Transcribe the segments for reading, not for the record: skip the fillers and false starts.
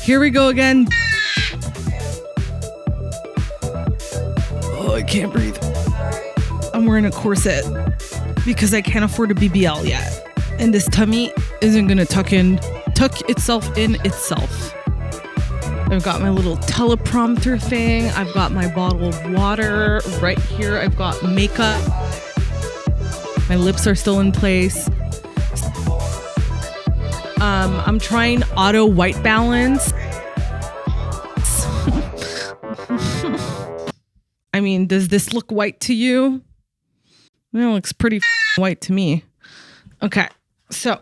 Here we go again. Oh, I can't breathe. I'm wearing a corset because I can't afford a BBL yet. And this tummy isn't gonna tuck itself in itself. I've got my little teleprompter thing. I've got my bottle of water right here. I've got makeup. My lips are still in place. I'm trying auto white balance. I mean, does this look white to you? It looks pretty white to me. Okay, so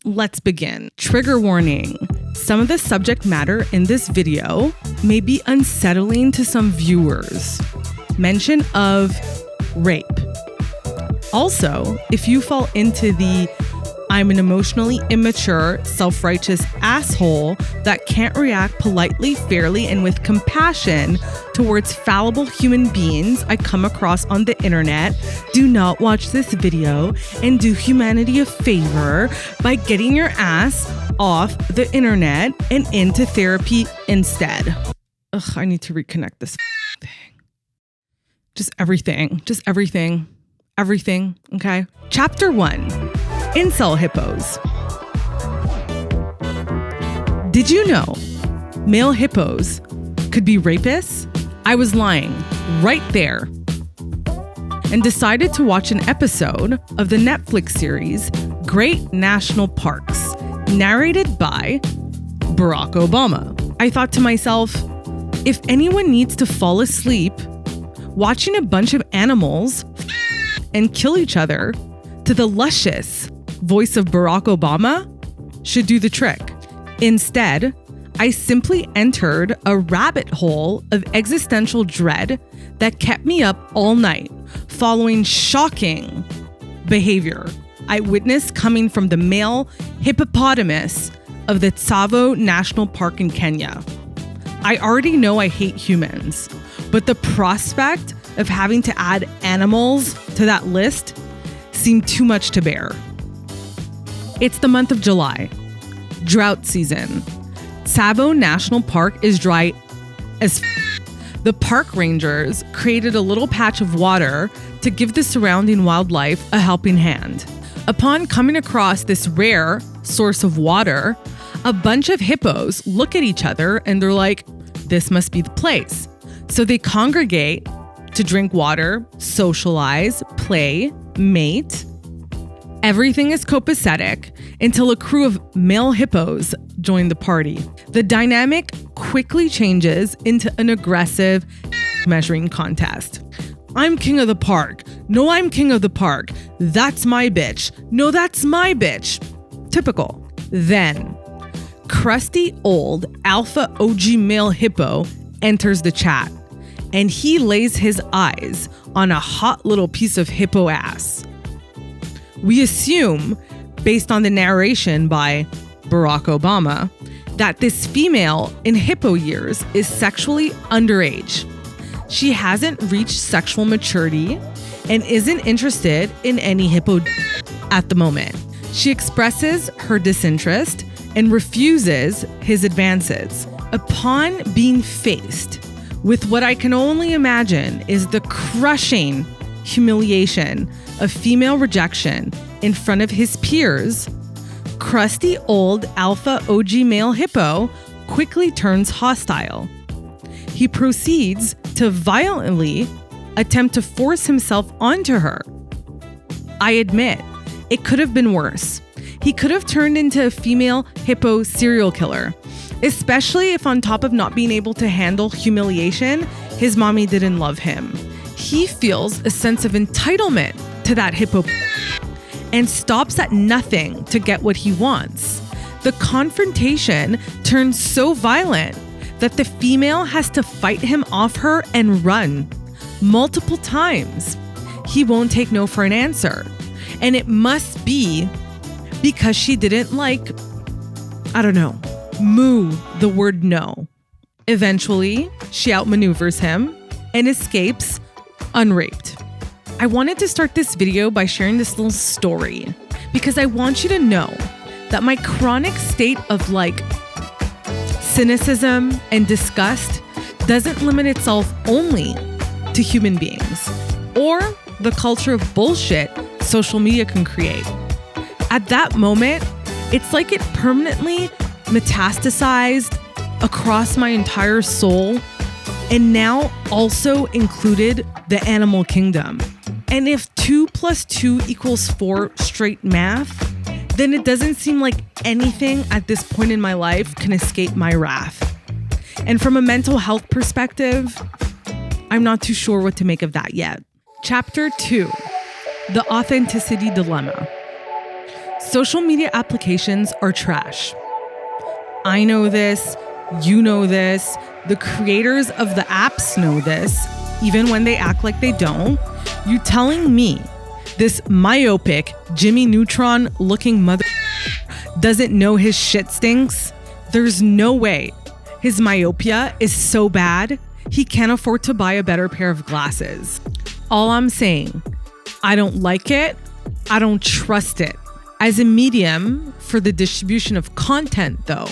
let's begin. Trigger warning. Some of the subject matter in this video may be unsettling to some viewers. Mention of rape. Also, if you fall into the I'm an emotionally immature, self-righteous asshole that can't react politely, fairly, and with compassion towards fallible human beings I come across on the internet, do not watch this video and do humanity a favor by getting your ass off the internet and into therapy instead. Ugh, I need to reconnect this thing. Just everything, okay? Chapter 1. INCEL Hippos. Did you know male hippos could be rapists? I was lying right there and decided to watch an episode of the Netflix series Great National Parks, narrated by Barack Obama. I thought to myself, if anyone needs to fall asleep watching a bunch of animals and kill each other to the luscious voice of Barack Obama should do the trick. Instead, I simply entered a rabbit hole of existential dread that kept me up all night, following shocking behavior I witnessed coming from the male hippopotamus of the Tsavo National Park in Kenya. I already know I hate humans, but the prospect of having to add animals to that list seemed too much to bear. It's the month of July, drought season. Tsavo National Park is dry as The park rangers created a little patch of water to give the surrounding wildlife a helping hand. Upon coming across this rare source of water, a bunch of hippos look at each other and they're like, this must be the place. So they congregate to drink water, socialize, play, mate. Everything is copacetic until a crew of male hippos join the party. The dynamic quickly changes into an aggressive measuring contest. I'm king of the park. No, I'm king of the park. That's my bitch. No, that's my bitch. Typical. Then, crusty old alpha OG male hippo enters the chat, and he lays his eyes on a hot little piece of hippo ass. We assume, based on the narration by Barack Obama, that this female in hippo years is sexually underage. She hasn't reached sexual maturity and isn't interested in any hippo at the moment. She expresses her disinterest and refuses his advances. Upon being faced with what I can only imagine is the crushing humiliation of female rejection in front of his peers, crusty old alpha OG male hippo quickly turns hostile. He proceeds to violently attempt to force himself onto her. I admit, it could have been worse. He could have turned into a female hippo serial killer, especially if on top of not being able to handle humiliation, his mommy didn't love him. He feels a sense of entitlement to that hippo and stops at nothing to get what he wants. The confrontation turns so violent that the female has to fight him off her and run multiple times. He won't take no for an answer. And it must be because she didn't moo the word no. Eventually, she outmaneuvers him and escapes unraped. I wanted to start this video by sharing this little story because I want you to know that my chronic state of cynicism and disgust doesn't limit itself only to human beings or the culture of bullshit social media can create. At that moment, it's like it permanently metastasized across my entire soul and now also included the animal kingdom. And if 2 + 2 = 4 straight math, then it doesn't seem like anything at this point in my life can escape my wrath. And from a mental health perspective, I'm not too sure what to make of that yet. Chapter 2, the authenticity dilemma. Social media applications are trash. I know this, you know this, the creators of the apps know this, even when they act like they don't. You telling me this myopic Jimmy Neutron looking mother doesn't know his shit stinks? There's no way. His myopia is so bad, he can't afford to buy a better pair of glasses. All I'm saying, I don't like it. I don't trust it. As a medium for the distribution of content, though,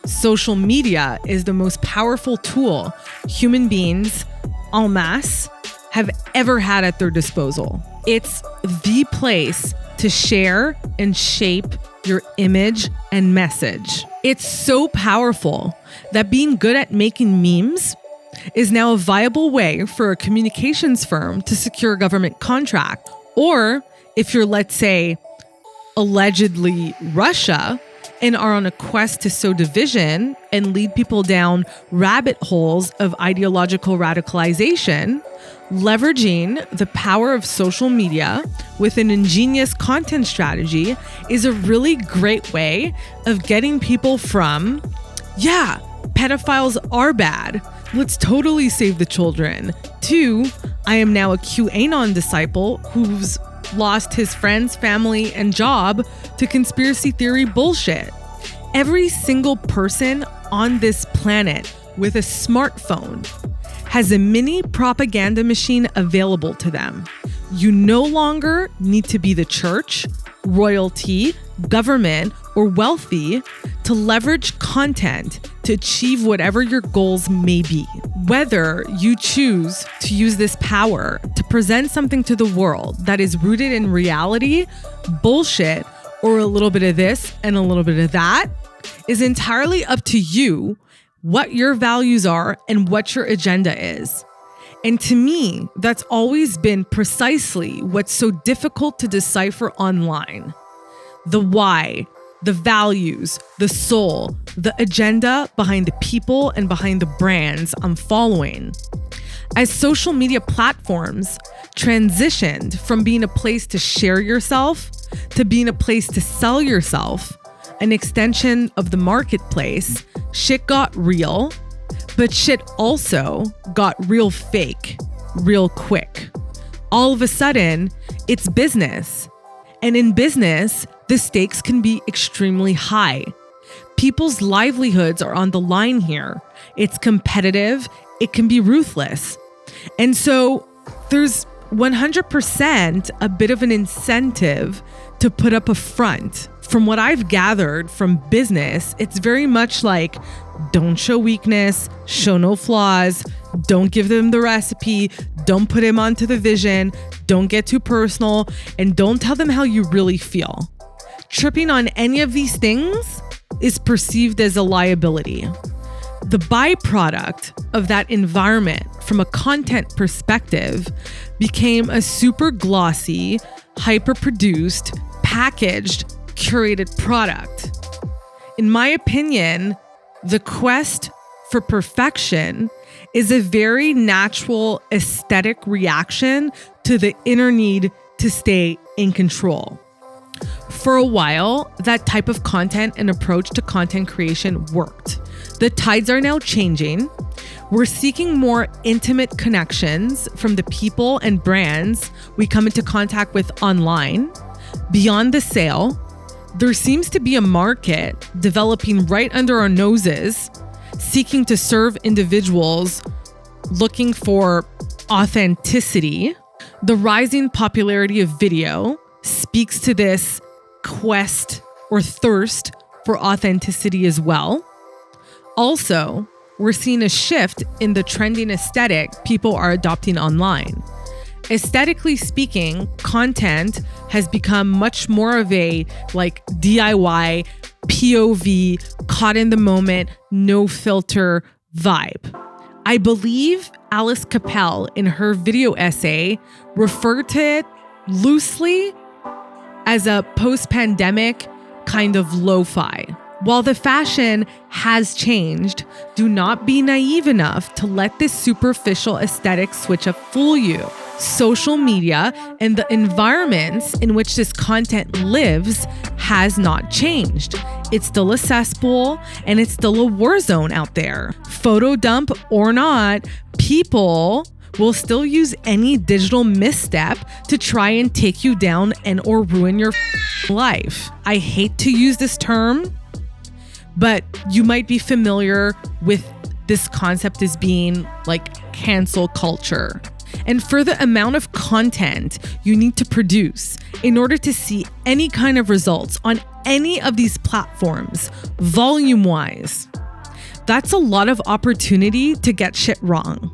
social media is the most powerful tool human beings en masse have ever had at their disposal. It's the place to share and shape your image and message. It's so powerful that being good at making memes is now a viable way for a communications firm to secure a government contract. Or if you're, let's say, allegedly Russia and are on a quest to sow division and lead people down rabbit holes of ideological radicalization, leveraging the power of social media with an ingenious content strategy is a really great way of getting people from, yeah, pedophiles are bad, let's totally save the children, to, I am now a QAnon disciple who's lost his friends, family, and job to conspiracy theory bullshit. Every single person on this planet with a smartphone has a mini propaganda machine available to them. You no longer need to be the church, royalty, government, or wealthy to leverage content to achieve whatever your goals may be. Whether you choose to use this power to present something to the world that is rooted in reality, bullshit, or a little bit of this and a little bit of that, is entirely up to you, what your values are and what your agenda is. And to me, that's always been precisely what's so difficult to decipher online. The why, the values, the soul, the agenda behind the people and behind the brands I'm following. As social media platforms transitioned from being a place to share yourself to being a place to sell yourself, an extension of the marketplace, shit got real, but shit also got real fake, real quick. All of a sudden, it's business. And in business, the stakes can be extremely high. People's livelihoods are on the line here. It's competitive. It can be ruthless. And so there's 100% a bit of an incentive to put up a front. From what I've gathered from business, it's very much like, don't show weakness, show no flaws, don't give them the recipe, don't put him onto the vision, don't get too personal, and don't tell them how you really feel. Tripping on any of these things is perceived as a liability. The byproduct of that environment from a content perspective became a super glossy, hyper-produced, packaged, curated product. In my opinion, the quest for perfection is a very natural aesthetic reaction to the inner need to stay in control. For a while, that type of content and approach to content creation worked. The tides are now changing. We're seeking more intimate connections from the people and brands we come into contact with online. Beyond the sale, there seems to be a market developing right under our noses, seeking to serve individuals looking for authenticity. The rising popularity of video speaks to this quest or thirst for authenticity as well. Also, we're seeing a shift in the trending aesthetic people are adopting online. Aesthetically speaking, content has become much more of a DIY, POV, caught in the moment, no filter vibe. I believe Alice Capel in her video essay referred to it loosely as a post-pandemic kind of lo-fi. While the fashion has changed, do not be naive enough to let this superficial aesthetic switch up fool you. Social media and the environments in which this content lives has not changed. It's still a cesspool and it's still a war zone out there. Photo dump or not, people will still use any digital misstep to try and take you down and or ruin your life. I hate to use this term, but you might be familiar with this concept as being cancel culture. And for the amount of content you need to produce in order to see any kind of results on any of these platforms, volume-wise, that's a lot of opportunity to get shit wrong.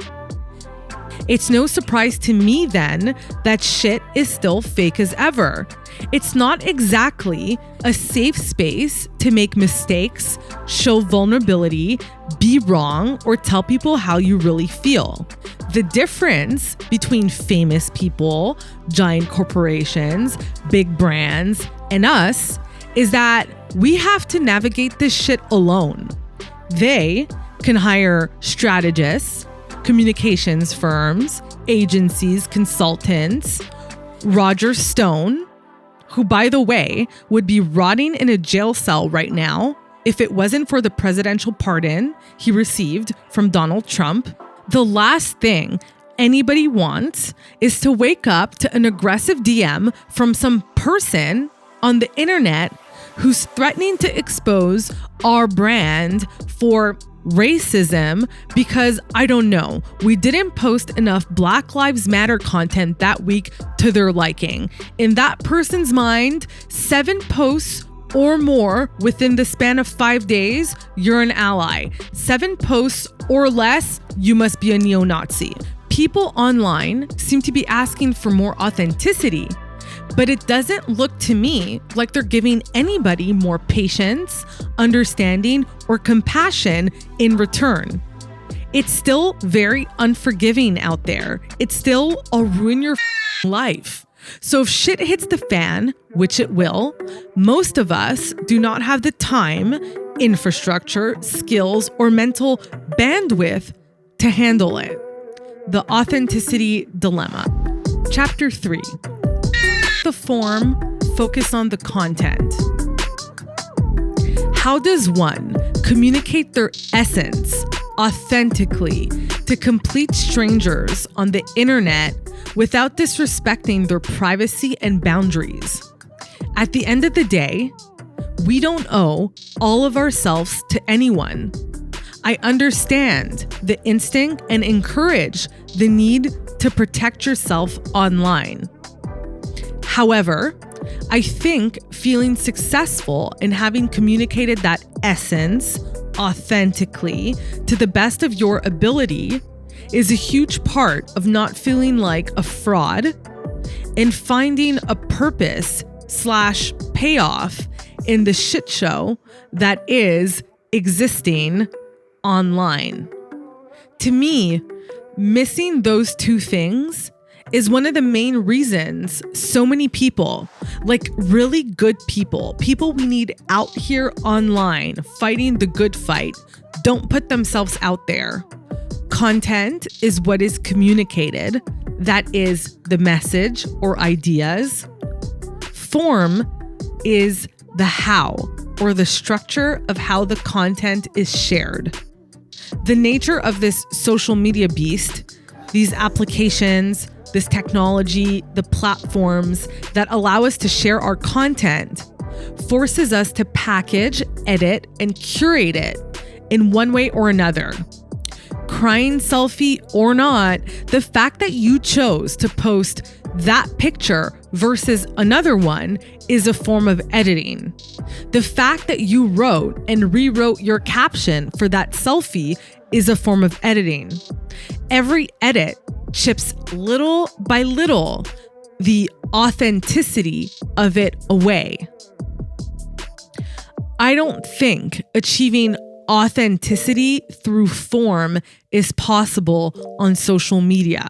It's no surprise to me then that shit is still fake as ever. It's not exactly a safe space to make mistakes, show vulnerability, be wrong, or tell people how you really feel. The difference between famous people, giant corporations, big brands, and us is that we have to navigate this shit alone. They can hire strategists, communications firms, agencies, consultants. Roger Stone, who, by the way, would be rotting in a jail cell right now if it wasn't for the presidential pardon he received from Donald Trump. The last thing anybody wants is to wake up to an aggressive DM from some person on the internet who's threatening to expose our brand for racism because, I don't know, we didn't post enough Black Lives Matter content that week to their liking. In that person's mind, 7 posts or more within the span of 5 days, you're an ally. 7 posts or less, you must be a neo-Nazi. People online seem to be asking for more authenticity, but it doesn't look to me like they're giving anybody more patience, understanding, or compassion in return. It's still very unforgiving out there. It's still a ruin your life. So if shit hits the fan, which it will, most of us do not have the time, infrastructure, skills, or mental bandwidth to handle it. The authenticity dilemma. Chapter 3. The form, focus on the content. How does one communicate their essence authentically to complete strangers on the internet without disrespecting their privacy and boundaries? At the end of the day, we don't owe all of ourselves to anyone. I understand the instinct and encourage the need to protect yourself online. However, I think feeling successful in having communicated that essence authentically to the best of your ability is a huge part of not feeling like a fraud and finding a purpose/payoff in the shit show that is existing online. To me, missing those two things is one of the main reasons so many people, like really good people we need out here online fighting the good fight, don't put themselves out there. Content is what is communicated. That is the message or ideas. Form is the how or the structure of how the content is shared. The nature of this social media beast, these applications, this technology, the platforms that allow us to share our content, forces us to package, edit, and curate it in one way or another. Crying selfie or not, the fact that you chose to post that picture versus another one is a form of editing. The fact that you wrote and rewrote your caption for that selfie is a form of editing. Every edit chips little by little the authenticity of it away. I don't think achieving authenticity through form is possible on social media.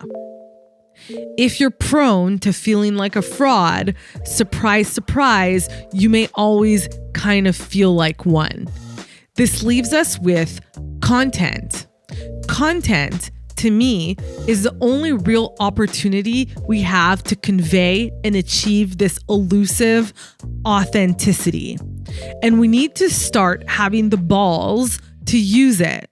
If you're prone to feeling like a fraud, surprise, surprise, you may always kind of feel like one. This leaves us with content. Content, to me, is the only real opportunity we have to convey and achieve this elusive authenticity. And we need to start having the balls to use it.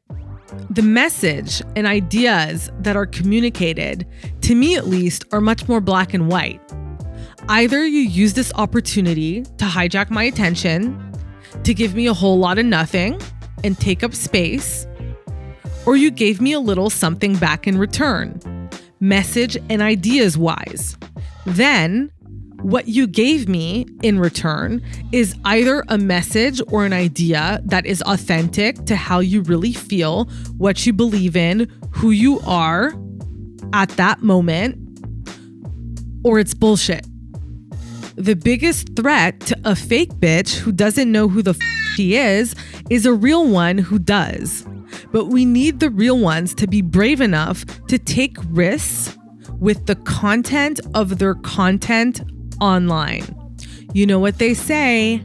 The message and ideas that are communicated, to me at least, are much more black and white. Either you use this opportunity to hijack my attention, to give me a whole lot of nothing and take up space, or you gave me a little something back in return, message and ideas wise. Then, what you gave me in return is either a message or an idea that is authentic to how you really feel, what you believe in, who you are at that moment, or it's bullshit. The biggest threat to a fake bitch who doesn't know who the she is a real one who does. But we need the real ones to be brave enough to take risks with the content of their content online. You know what they say?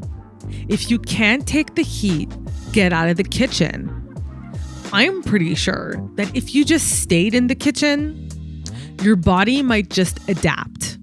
If you can't take the heat, get out of the kitchen. I'm pretty sure that if you just stayed in the kitchen, your body might just adapt.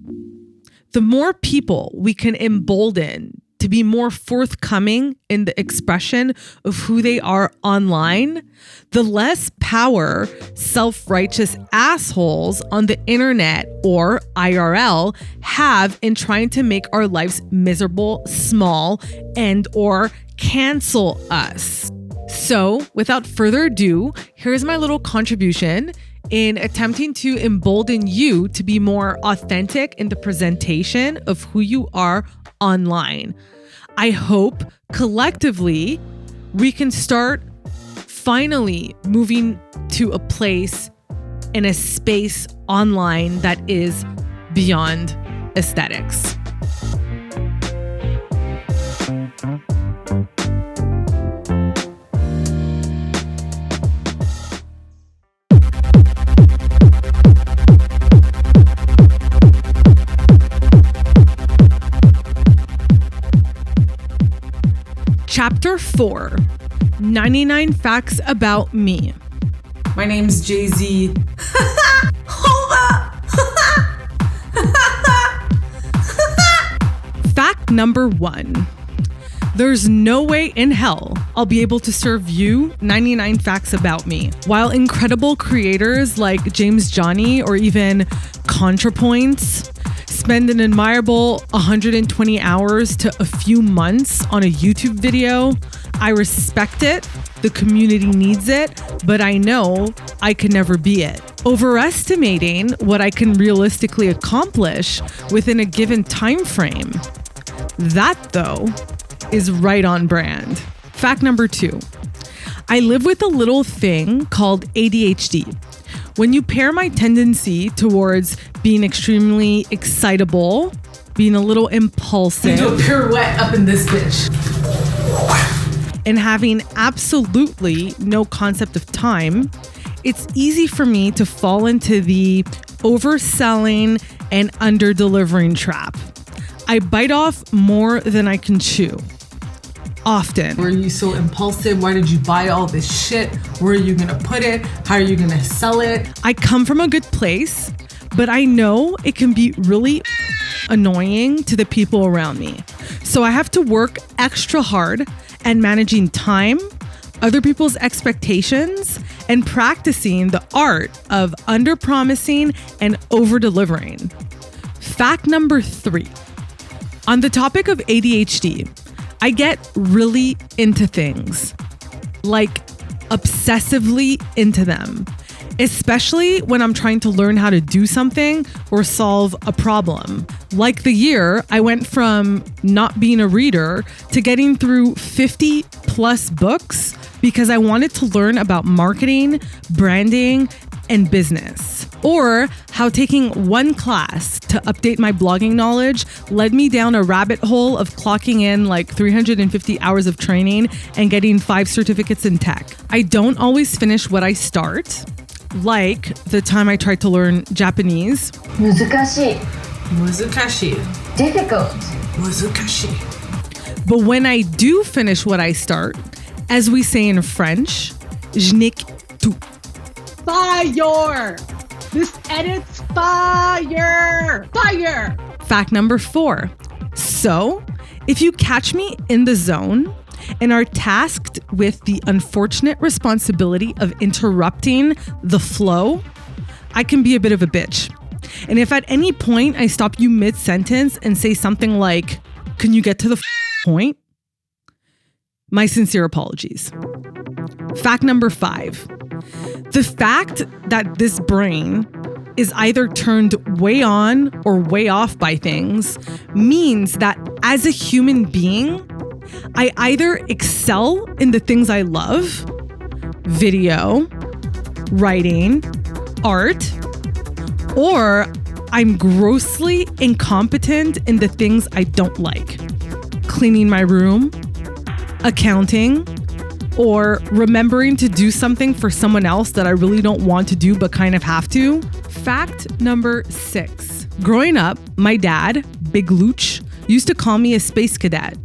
The more people we can embolden to be more forthcoming in the expression of who they are online, the less power self-righteous assholes on the internet or IRL have in trying to make our lives miserable, small, and or cancel us. So, without further ado, here's my little contribution in attempting to embolden you to be more authentic in the presentation of who you are online. I hope collectively we can start finally moving to a place in a space online that is beyond aesthetics. Chapter 4, 99 Facts About Me. My name's Jay-Z. Hold up! Fact number 1. There's no way in hell I'll be able to serve you 99 facts about me. While incredible creators like James Johnny or even ContraPoints spend an admirable 120 hours to a few months on a YouTube video, I respect it, the community needs it, but I know I can never be it. Overestimating what I can realistically accomplish within a given time frame, that though is right on brand. Fact number 2, I live with a little thing called ADHD. When you pair my tendency towards being extremely excitable, being a little impulsive, Do a pirouette up in this bitch. and having absolutely no concept of time, it's easy for me to fall into the overselling and under-delivering trap. I bite off more than I can chew. Often. Were you so impulsive? Why did you buy all this shit? Where are you gonna put it? How are you gonna sell it? I come from a good place, but I know it can be really annoying to the people around me. So I have to work extra hard at managing time, other people's expectations, and practicing the art of under-promising and over-delivering. Fact number 3. On the topic of ADHD, I get really into things, like obsessively into them. especially when I'm trying to learn how to do something or solve a problem. Like the year, I went from not being a reader to getting through 50 plus books because I wanted to learn about marketing, branding, and business. Or how taking one class to update my blogging knowledge led me down a rabbit hole of clocking in like 350 hours of training and getting 5 certificates in tech. I don't always finish what I start, like the time I tried to learn Japanese. 難しい difficult. But when I do finish what I start, as we say in French, je nique tout. Fire! This edit's fire! Fire! Fact number 4. So, if you catch me in the zone and are tasked with the unfortunate responsibility of interrupting the flow, I can be a bit of a bitch. And if at any point I stop you mid-sentence and say something like, "Can you get to the point?" My sincere apologies. Fact number 5. The fact that this brain is either turned way on or way off by things means that as a human being, I either excel in the things I love, video, writing, art, or I'm grossly incompetent in the things I don't like. Cleaning my room, accounting, or remembering to do something for someone else that I really don't want to do but kind of have to. Fact number 6. Growing up, my dad, Big Looch, used to call me a space cadet.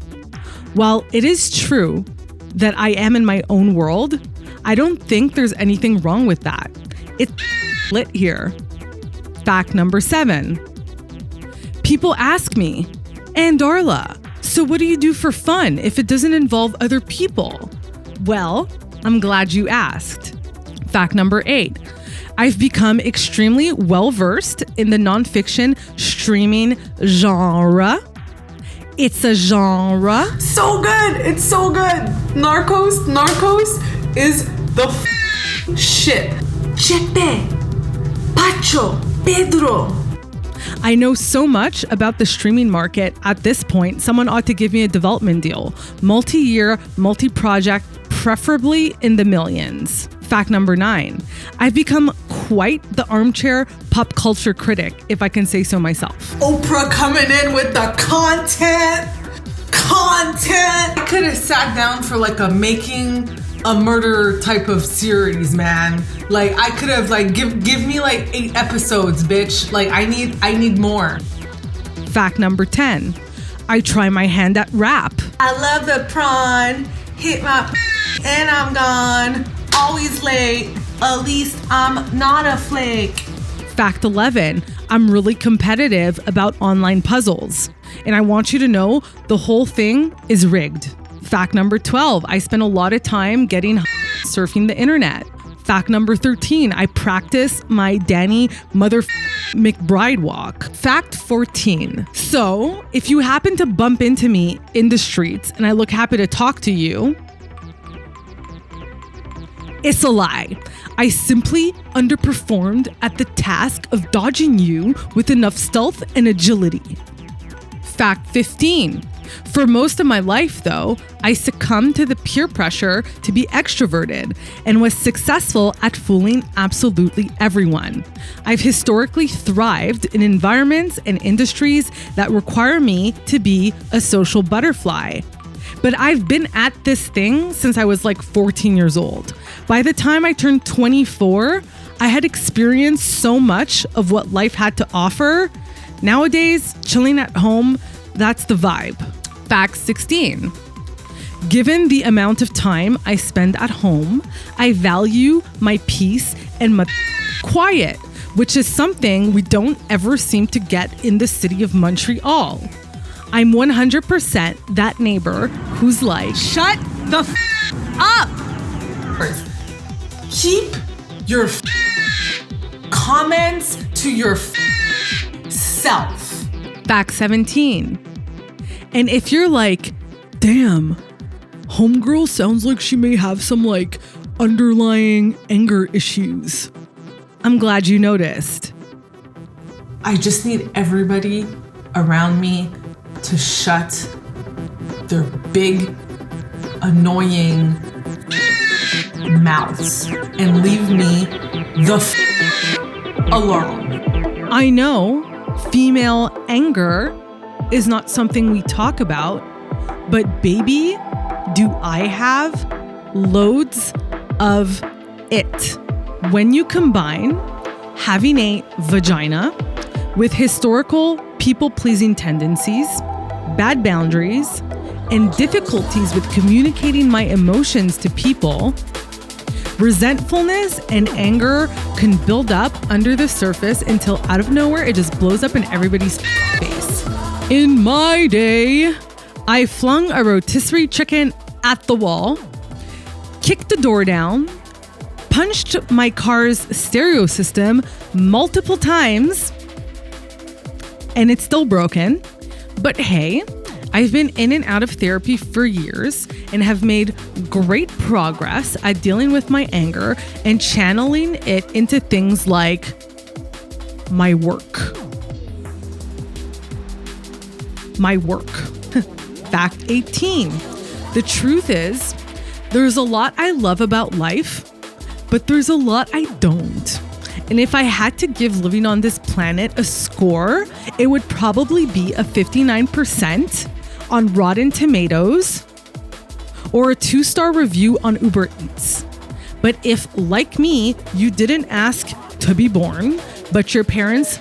While it is true that I am in my own world, I don't think there's anything wrong with that. It's lit here. Fact number 7. People ask me, "And Darla, so what do you do for fun if it doesn't involve other people?" Well, I'm glad you asked. Fact number 8. I've become extremely well-versed in the nonfiction streaming genre. It's a genre. So good. It's so good. Narcos is the shit. Chepe, Pacho, Pedro. I know so much about the streaming market at this point, someone ought to give me a development deal. Multi-year, multi-project, preferably in the millions. Fact number 9. I've become quite the armchair pop culture critic, if I can say so myself. Oprah coming in with the content. I could have sat down for like a making a murder type of series, man. Like I could have like give me like 8 episodes, bitch. Like I need more. Fact number 10. I try my hand at rap. I love the prawn. Hit my and I'm gone. Always late. At least I'm not a flake. Fact 11. I'm really competitive about online puzzles. And I want you to know the whole thing is rigged. Fact number 12. I spend a lot of time getting surfing the internet. Fact number 13. I practice my Danny Mother McBride walk. Fact 14. So, if you happen to bump into me in the streets and I look happy to talk to you, it's a lie. I simply underperformed at the task of dodging you with enough stealth and agility. Fact 15. For most of my life, though, I succumbed to the peer pressure to be extroverted and was successful at fooling absolutely everyone. I've historically thrived in environments and industries that require me to be a social butterfly. But I've been at this thing since I was like 14 years old. By the time I turned 24, I had experienced so much of what life had to offer. Nowadays, chilling at home, that's the vibe. Fact 16. Given the amount of time I spend at home, I value my peace and my quiet, which is something we don't ever seem to get in the city of Montreal. I'm 100% that neighbor who's like, shut the up! Keep your comments to your self. Fact 17. And if you're like, damn, homegirl sounds like she may have some like underlying anger issues. I'm glad you noticed. I just need everybody around me to shut their big, annoying mouths and leave me the alone. I know female anger is not something we talk about, but baby, do I have loads of it. When you combine having a vagina with historical people-pleasing tendencies, bad boundaries, and difficulties with communicating my emotions to people, resentfulness and anger can build up under the surface until out of nowhere it just blows up in everybody's face. In my day, I flung a rotisserie chicken at the wall, kicked the door down, punched my car's stereo system multiple times, and it's still broken. But hey, I've been in and out of therapy for years and have made great progress at dealing with my anger and channeling it into things like my work. My work. Fact 18. The truth is, there's a lot I love about life, but there's a lot I don't. And if I had to give living on this planet a score, it would probably be a 59% on Rotten Tomatoes or a 2-star review on Uber Eats. But if, like me, you didn't ask to be born, but your parents,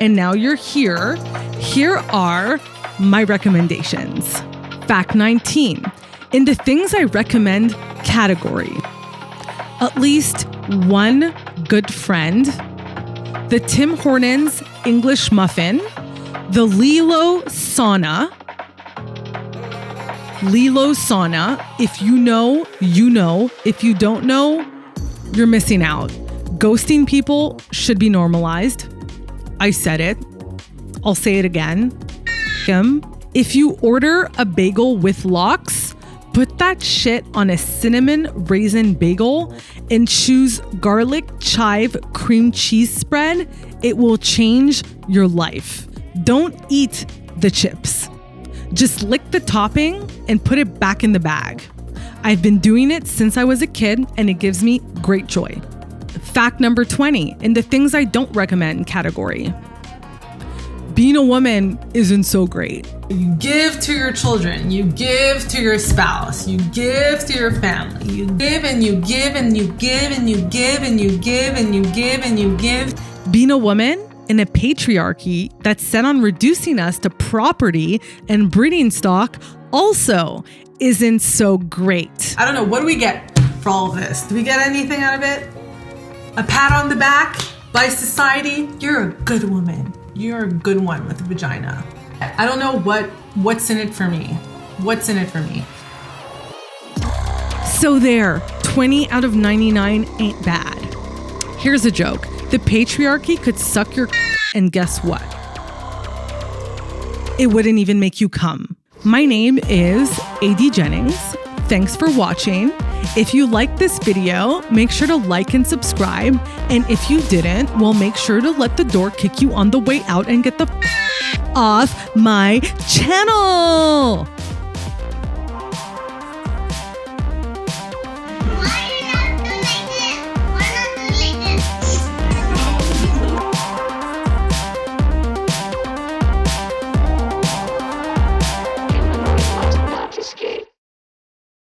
and now you're here are my recommendations. Fact 19. In the things I recommend category, at least one good friend, the Tim Hortons English muffin, the Lilo sauna. If you know, you know. If you don't know, you're missing out. Ghosting people should be normalized. I said it. I'll say it again. If you order a bagel with lox, put that shit on a cinnamon raisin bagel and choose garlic chive cream cheese spread. It will change your life. Don't eat the chips. Just lick the topping and put it back in the bag. I've been doing it since I was a kid and it gives me great joy. Fact number 20, in the things I don't recommend category. Being a woman isn't so great. You give to your children, you give to your spouse, you give to your family, you give and you give and you give and you give and you give and you give and you give. Being a woman in a patriarchy that's set on reducing us to property and breeding stock also isn't so great. I don't know, what do we get for all of this? Do we get anything out of it? A pat on the back by society? You're a good woman. You're a good one with a vagina. I don't know what's in it for me. What's in it for me? So there, 20 out of 99 ain't bad. Here's a joke. The patriarchy could suck your and guess what? It wouldn't even make you come. My name is AD Jennings. Thanks for watching. If you liked this video, make sure to like and subscribe. And if you didn't, well, make sure to let the door kick you on the way out and get the off my channel.